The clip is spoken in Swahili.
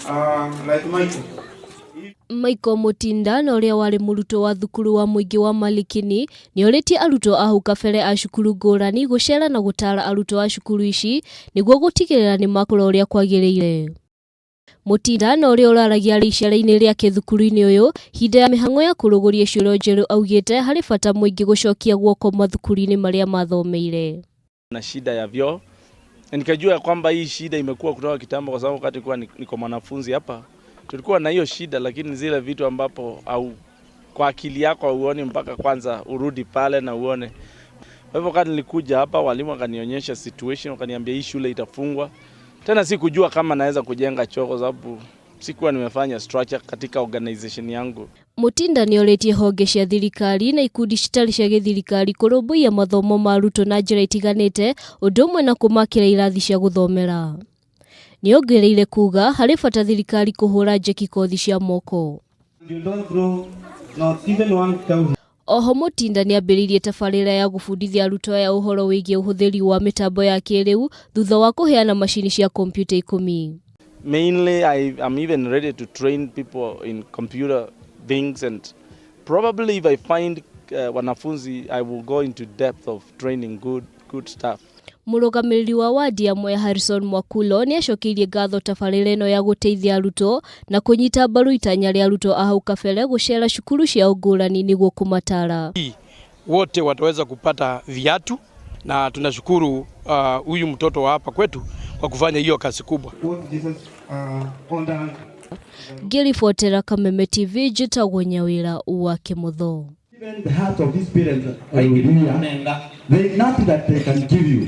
like Michael Mutinda na uria wari murutwo wa thukuru wa muingi wa Malikini ni oritie arutwo ahu kabere a cukuru ngurani gucera na gutara arutwo a cukuru ici niguo gutigirira nimaatarwo uria kwagirire. Mutinda na uria uraragia ricera-ini riake thukuru-ini uyu hinda ya mihango ya kuruguria ciurio njeru augite hari bata muingi gucokia guoko mathukuru-ini maria mathomeire. Na shida ya vyoo, nikajua kwamba hii shida imekuwa kutoka kitambo, kwa sababu wakati kwa niko mwanafunzi hapa tulikuwa na hiyo shida, lakini zile vitu ambapo au kwa akili yako uone mpaka kwanza urudi pale na uone. Kwa hivyo wakati nilikuja hapa walimu wakanionyesha situation, wakaniambia hii shule itafungwa. Tena sikujua kama naweza kujenga choo kwa sababu sikuwa nimefanya structure katika organization yangu. Mutinda ni oritie honge cia thirikari na ikundi citari cia githirikari kurumbuia mathomo ma arutwo na njira itiganite undu umwe na kumakira irathi cia guthomera. Ni ongereire kuga hari bata thirikari kuhura njeki kothi cia moko. Oho Mutinda ni ambiririe tabarira ya gubundithia arutwo aya uhoro wigie uhuthiri wa mitambo ya kiriu thutha wa kuheana mashini cia computer 10. Mainly I'm even ready to train people in computer things, and probably if I find wanafunzi I will go into depth of training good stuff. Murugamiriri wa wadi ya Mwea Mwakulo ni acokirie ngatho tabarira ino ya guteithia arutwo na kunyita mbaru itanya ria arutwo ahau kabere gucera cukuru cia ngurani niguo kumatara. Wote wataweza kupata viatu na tunashukuru huyu mtoto wa hapa kwetu kwa kufanya hiyo kazi kubwa. Ngiribotera Kameme TV njitagwo Nyawira wa Kimotho. Even the heart of these parents, they nothing that they can give you.